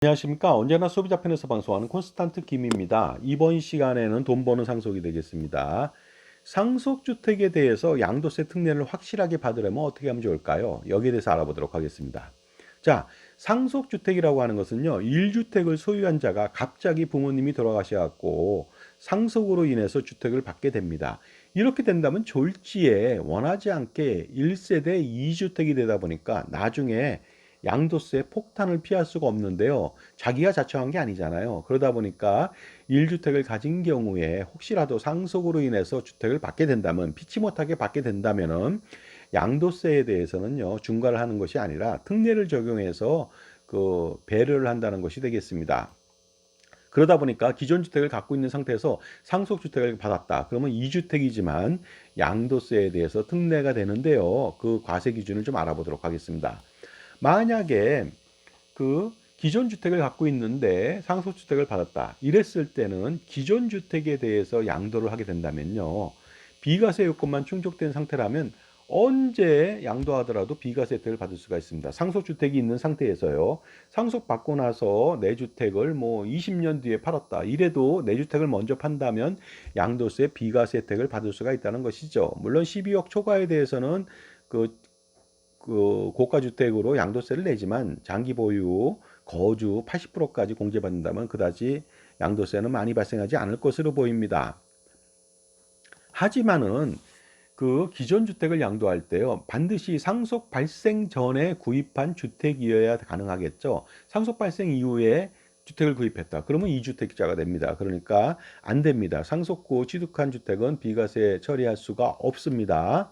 안녕하십니까. 언제나 소비자 편에서 방송하는 콘스탄트 김입니다. 이번 시간에는 돈 버는 상속이 되겠습니다. 상속주택에 대해서 양도세 특례를 확실하게 받으려면 어떻게 하면 좋을까요? 여기에 대해서 알아보도록 하겠습니다. 자, 상속주택이라고 하는 것은요, 1주택을 소유한 자가 갑자기 부모님이 돌아가셔갖고 상속으로 인해서 주택을 받게 됩니다. 이렇게 된다면 졸지에 원하지 않게 1세대 2주택이 되다 보니까 나중에 양도세 폭탄을 피할 수가 없는데요. 자기가 자청한 게 아니잖아요. 그러다 보니까 1주택을 가진 경우에 혹시라도 상속으로 인해서 주택을 받게 된다면, 피치 못하게 받게 된다면은 양도세에 대해서는요, 중과를 하는 것이 아니라 특례를 적용해서 그 배려를 한다는 것이 되겠습니다. 그러다 보니까 기존 주택을 갖고 있는 상태에서 상속주택을 받았다. 그러면 2주택이지만 양도세에 대해서 특례가 되는데요. 그 과세 기준을 좀 알아보도록 하겠습니다. 만약에 그 기존 주택을 갖고 있는데 상속주택을 받았다. 이랬을 때는 기존 주택에 대해서 양도를 하게 된다면요. 비과세 요건만 충족된 상태라면 언제 양도하더라도 비과세 혜택을 받을 수가 있습니다. 상속주택이 있는 상태에서요. 상속받고 나서 내 주택을 뭐 20년 뒤에 팔았다. 이래도 내 주택을 먼저 판다면 양도세 비과세 혜택을 받을 수가 있다는 것이죠. 물론 12억 초과에 대해서는 그 고가 주택으로 양도세를 내지만 장기 보유, 거주 80%까지 공제받는다면 그다지 양도세는 많이 발생하지 않을 것으로 보입니다. 하지만은 그 기존 주택을 양도할 때요, 반드시 상속 발생 전에 구입한 주택이어야 가능하겠죠. 상속 발생 이후에 주택을 구입했다. 그러면 2주택자가 됩니다. 그러니까 안 됩니다. 상속 후 취득한 주택은 비과세 처리할 수가 없습니다.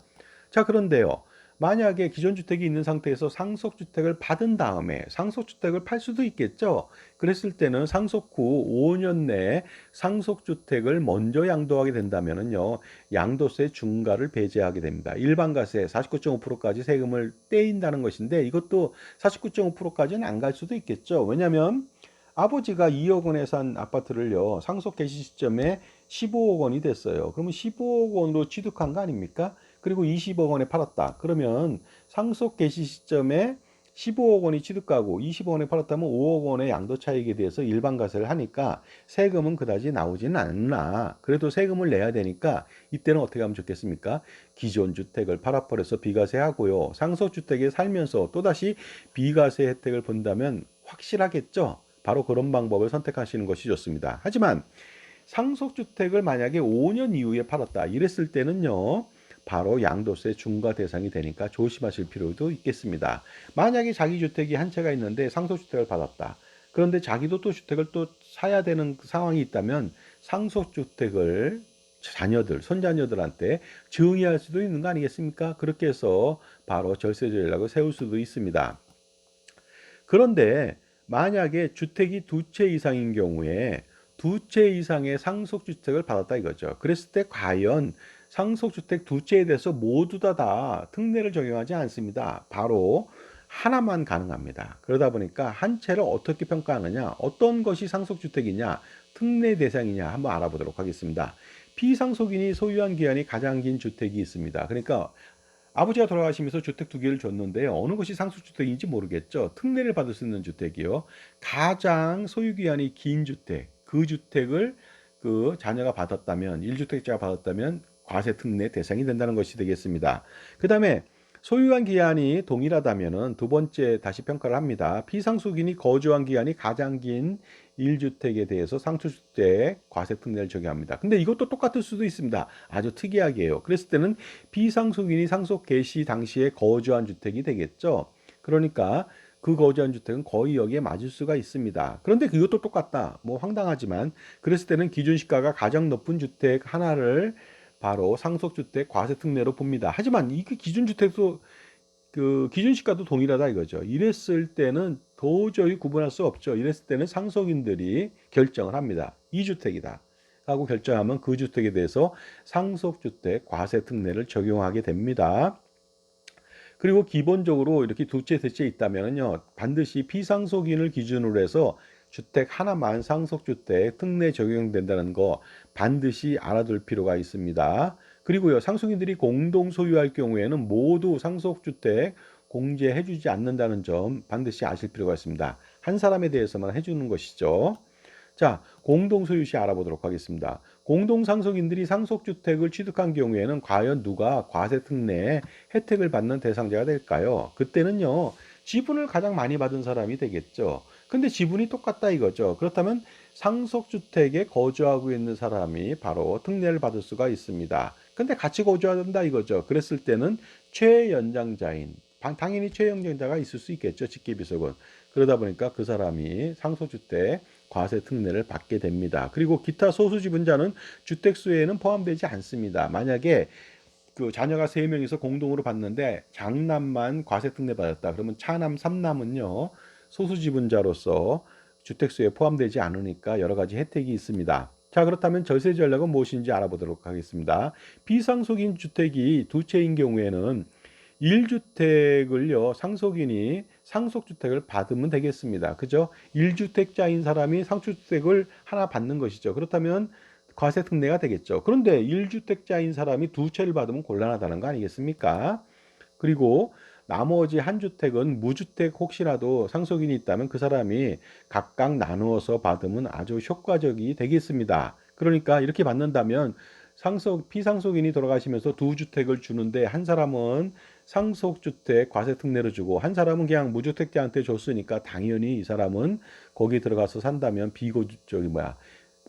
자, 그런데요. 만약에 기존 주택이 있는 상태에서 상속주택을 받은 다음에 상속주택을 팔 수도 있겠죠. 그랬을 때는 상속 후 5년 내에 상속주택을 먼저 양도하게 된다면요, 양도세 중과를 배제하게 됩니다. 일반과세 49.5%까지 세금을 떼인다는 것인데 이것도 49.5%까지는 안 갈 수도 있겠죠. 왜냐하면 아버지가 2억 원에 산 아파트를요, 상속 개시 시점에 15억 원이 됐어요. 그러면 15억 원으로 취득한 거 아닙니까? 그리고 20억 원에 팔았다. 그러면 상속 개시 시점에 15억 원이 취득가고 20억 원에 팔았다면 5억 원의 양도 차익에 대해서 일반과세를 하니까 세금은 그다지 나오지는 않나. 그래도 세금을 내야 되니까 이때는 어떻게 하면 좋겠습니까? 기존 주택을 팔아버려서 비과세 하고요. 상속주택에 살면서 또다시 비과세 혜택을 본다면 확실하겠죠? 바로 그런 방법을 선택하시는 것이 좋습니다. 하지만 상속주택을 만약에 5년 이후에 팔았다. 이랬을 때는요, 바로 양도세 중과 대상이 되니까 조심하실 필요도 있겠습니다. 만약에 자기 주택이 한 채가 있는데 상속주택을 받았다. 그런데 자기도 또 주택을 또 사야 되는 상황이 있다면 상속주택을 자녀들, 손자녀들한테 증여할 수도 있는 거 아니겠습니까? 그렇게 해서 바로 절세 전략을 세울 수도 있습니다. 그런데 만약에 주택이 두 채 이상인 경우에 두 채 이상의 상속주택을 받았다 이거죠. 그랬을 때 과연 상속주택 두 채에 대해서 모두 다 특례를 적용하지 않습니다. 바로 하나만 가능합니다. 그러다 보니까 한 채를 어떻게 평가하느냐, 어떤 것이 상속주택이냐, 특례 대상이냐 한번 알아보도록 하겠습니다. 피상속인이 소유한 기간이 가장 긴 주택이 있습니다. 그러니까 아버지가 돌아가시면서 주택 두 개를 줬는데요. 어느 것이 상속주택인지 모르겠죠. 특례를 받을 수 있는 주택이요. 가장 소유기한이 긴 주택, 그 주택을 그 자녀가 받았다면, 1주택자가 받았다면 과세 특례 대상이 된다는 것이 되겠습니다. 그 다음에 소유한 기한이 동일하다면은 두 번째 다시 평가를 합니다. 피상속인이 거주한 기한이 가장 긴 1주택에 대해서 상속주택 과세 특례를 적용합니다. 근데 이것도 똑같을 수도 있습니다. 아주 특이하게요. 그랬을 때는 피상속인이 상속 개시 당시에 거주한 주택이 되겠죠. 그러니까 그 거주한 주택은 거의 여기에 맞을 수가 있습니다. 그런데 그것도 똑같다. 뭐 황당하지만 그랬을 때는 기준 시가가 가장 높은 주택 하나를 바로 상속주택 과세 특례로 봅니다. 하지만 이 기준 주택도 그 기준 시가도 동일하다 이거죠. 이랬을 때는 도저히 구분할 수 없죠. 이랬을 때는 상속인들이 결정을 합니다. 이 주택이다 하고 결정하면 그 주택에 대해서 상속주택 과세 특례를 적용하게 됩니다. 그리고 기본적으로 이렇게 두 채, 세 채 있다면요, 반드시 피상속인을 기준으로 해서 주택 하나만 상속주택 특례 적용된다는 거 반드시 알아둘 필요가 있습니다. 그리고요, 상속인들이 공동 소유할 경우에는 모두 상속주택 공제해주지 않는다는 점 반드시 아실 필요가 있습니다. 한 사람에 대해서만 해주는 것이죠. 자, 공동소유시 알아보도록 하겠습니다. 공동상속인들이 상속주택을 취득한 경우에는 과연 누가 과세특례 혜택을 받는 대상자가 될까요? 그때는요, 지분을 가장 많이 받은 사람이 되겠죠. 근데 지분이 똑같다 이거죠. 그렇다면 상속주택에 거주하고 있는 사람이 바로 특례를 받을 수가 있습니다. 근데 같이 거주한다 이거죠. 그랬을 때는 최연장자인, 당연히 최연장자가 있을 수 있겠죠. 직계비속은. 그러다 보니까 그 사람이 상속주택 과세 특례를 받게 됩니다. 그리고 기타 소수 지분자는 주택수에는 포함되지 않습니다. 만약에 그 자녀가 3명이서 공동으로 받는데 장남만 과세 특례 받았다. 그러면 차남, 삼남은요. 소수 지분자로서 주택수에 포함되지 않으니까 여러 가지 혜택이 있습니다. 자, 그렇다면 절세 전략은 무엇인지 알아보도록 하겠습니다. 비상속인 주택이 두 채인 경우에는 1주택을요, 상속인이 상속주택을 받으면 되겠습니다. 그죠? 1주택자인 사람이 상속주택을 하나 받는 것이죠. 그렇다면 과세 특례가 되겠죠. 그런데 1주택자인 사람이 두 채를 받으면 곤란하다는 거 아니겠습니까? 그리고 나머지 한 주택은 무주택 혹시라도 상속인이 있다면 그 사람이 각각 나누어서 받으면 아주 효과적이 되겠습니다. 그러니까 이렇게 받는다면 피상속인이 돌아가시면서 두 주택을 주는데 한 사람은 상속주택 과세 특례를 주고 한 사람은 그냥 무주택자한테 줬으니까 당연히 이 사람은 거기 들어가서 산다면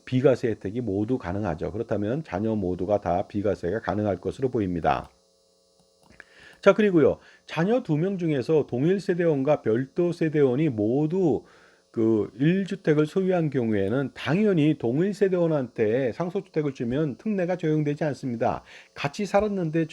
비과세 혜택이 모두 가능하죠. 그렇다면 자녀 모두가 다 비과세가 가능할 것으로 보입니다. 자, 그리고요. 자녀 2명 중에서 동일 세대원과 별도 세대원이 모두 그 1주택을 소유한 경우에는 당연히 동일 세대원한테 상속주택을 주면 특례가 적용되지 않습니다. 같이 살았는데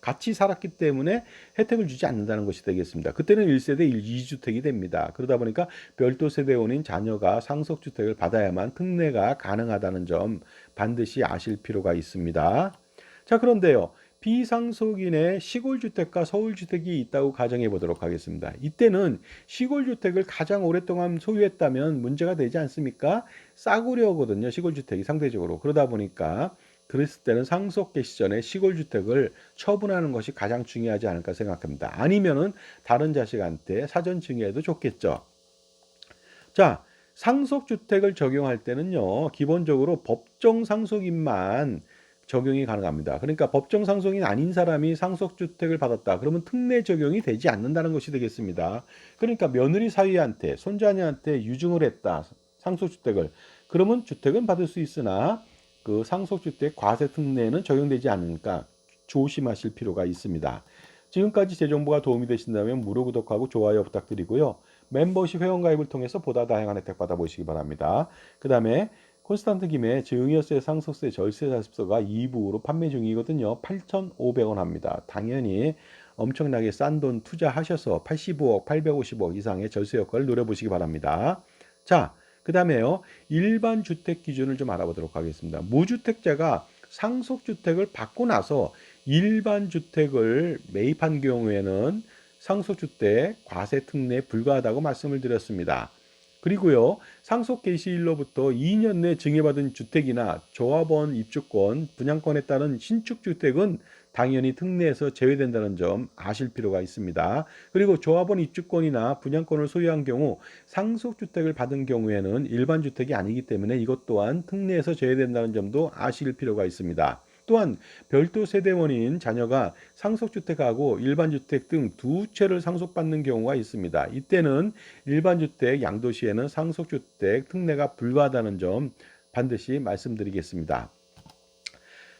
같이 살았기 때문에 혜택을 주지 않는다는 것이 되겠습니다. 그때는 1세대 2주택이 됩니다. 그러다 보니까 별도 세대원인 자녀가 상속주택을 받아야만 특례가 가능하다는 점 반드시 아실 필요가 있습니다. 자, 그런데요. 비상속인의 시골주택과 서울주택이 있다고 가정해 보도록 하겠습니다. 이때는 시골주택을 가장 오랫동안 소유했다면 문제가 되지 않습니까? 싸구려거든요. 시골주택이 상대적으로. 그러다 보니까 그랬을 때는 상속 개시 전에 시골주택을 처분하는 것이 가장 중요하지 않을까 생각합니다. 아니면은 다른 자식한테 사전 증여해도 좋겠죠. 자, 상속주택을 적용할 때는요, 기본적으로 법정 상속인만 적용이 가능합니다. 그러니까 법정 상속인 아닌 사람이 상속주택을 받았다. 그러면 특례 적용이 되지 않는다는 것이 되겠습니다. 그러니까 며느리 사위한테, 손자녀한테 유증을 했다. 상속주택을. 그러면 주택은 받을 수 있으나 그 상속주택 과세 특례는 적용되지 않으니까 조심하실 필요가 있습니다. 지금까지 제 정보가 도움이 되신다면 무료 구독하고 좋아요 부탁드리고요. 멤버십 회원가입을 통해서 보다 다양한 혜택 받아보시기 바랍니다. 그 다음에 콘스탄트 김의 증여세, 상속세, 절세 자습서가 2부로 판매 중이거든요. 8,500원 합니다. 당연히 엄청나게 싼 돈 투자하셔서 85억, 850억 이상의 절세 효과를 노려보시기 바랍니다. 자, 그 다음에요. 일반 주택 기준을 좀 알아보도록 하겠습니다. 무주택자가 상속주택을 받고 나서 일반 주택을 매입한 경우에는 상속주택 과세 특례에 불과하다고 말씀을 드렸습니다. 그리고요, 상속 개시일로부터 2년 내 증여받은 주택이나 조합원 입주권, 분양권에 따른 신축 주택은 당연히 특례에서 제외된다는 점 아실 필요가 있습니다. 그리고 조합원 입주권이나 분양권을 소유한 경우 상속주택을 받은 경우에는 일반 주택이 아니기 때문에 이것 또한 특례에서 제외된다는 점도 아실 필요가 있습니다. 또한 별도 세대원인 자녀가 상속주택하고 일반주택 등 두 채를 상속받는 경우가 있습니다. 이때는 일반주택 양도시에는 상속주택 특례가 불가하다는 점 반드시 말씀드리겠습니다.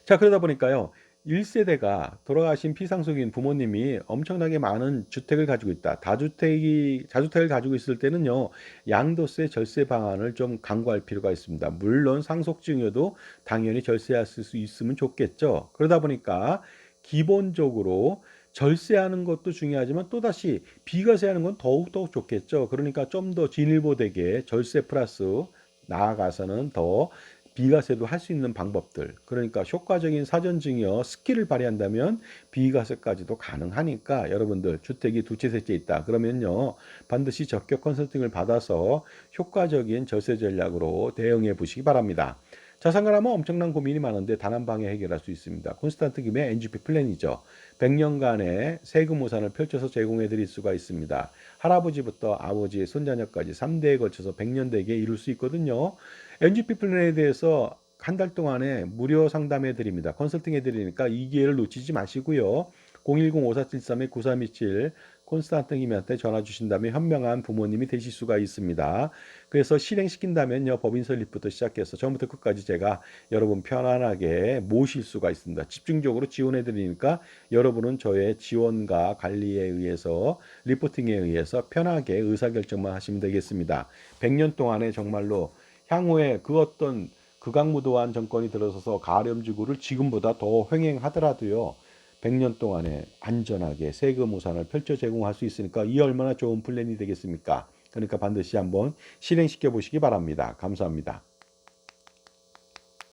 자, 그러다 보니까요. 1세대가 돌아가신 피상속인 부모님이 엄청나게 많은 주택을 가지고 있다. 자주택을 가지고 있을 때는요, 양도세, 절세 방안을 좀 강구할 필요가 있습니다. 물론 상속증여도 당연히 절세할 수 있으면 좋겠죠. 그러다 보니까 기본적으로 절세하는 것도 중요하지만 또다시 비과세하는 건 더욱더 좋겠죠. 그러니까 좀 더 진일보되게 절세 플러스 나아가서는 더 비과세도 할 수 있는 방법들, 그러니까 효과적인 사전증여 스킬을 발휘한다면 비과세까지도 가능하니까 여러분들 주택이 두 채, 세 채 있다 그러면요, 반드시 적격 컨설팅을 받아서 효과적인 절세 전략으로 대응해 보시기 바랍니다. 자산가라면 엄청난 고민이 많은데 단 한 방에 해결할 수 있습니다. 콘스탄트 김의 NGP 플랜이죠. 100년간의 세금 우산을 펼쳐서 제공해 드릴 수가 있습니다. 할아버지부터 아버지, 손자녀까지 3대에 걸쳐서 100년 되게 이룰 수 있거든요. NGP 플랜에 대해서 한 달 동안에 무료 상담해 드립니다. 컨설팅 해 드리니까 이 기회를 놓치지 마시고요. 010-5473-9327 콘스탄트 김한테 전화 주신다면 현명한 부모님이 되실 수가 있습니다. 그래서 실행시킨다면요. 법인 설립부터 시작해서 처음부터 끝까지 제가 여러분 편안하게 모실 수가 있습니다. 집중적으로 지원해 드리니까 여러분은 저의 지원과 관리에 의해서 리포팅에 의해서 편하게 의사결정만 하시면 되겠습니다. 100년 동안에 정말로 향후에 그 어떤 극악무도한 정권이 들어서서 가렴지구를 지금보다 더 횡행하더라도요. 100년 동안에 안전하게 세금 우산을 펼쳐 제공할 수 있으니까 이 얼마나 좋은 플랜이 되겠습니까? 그러니까 반드시 한번 실행시켜 보시기 바랍니다. 감사합니다.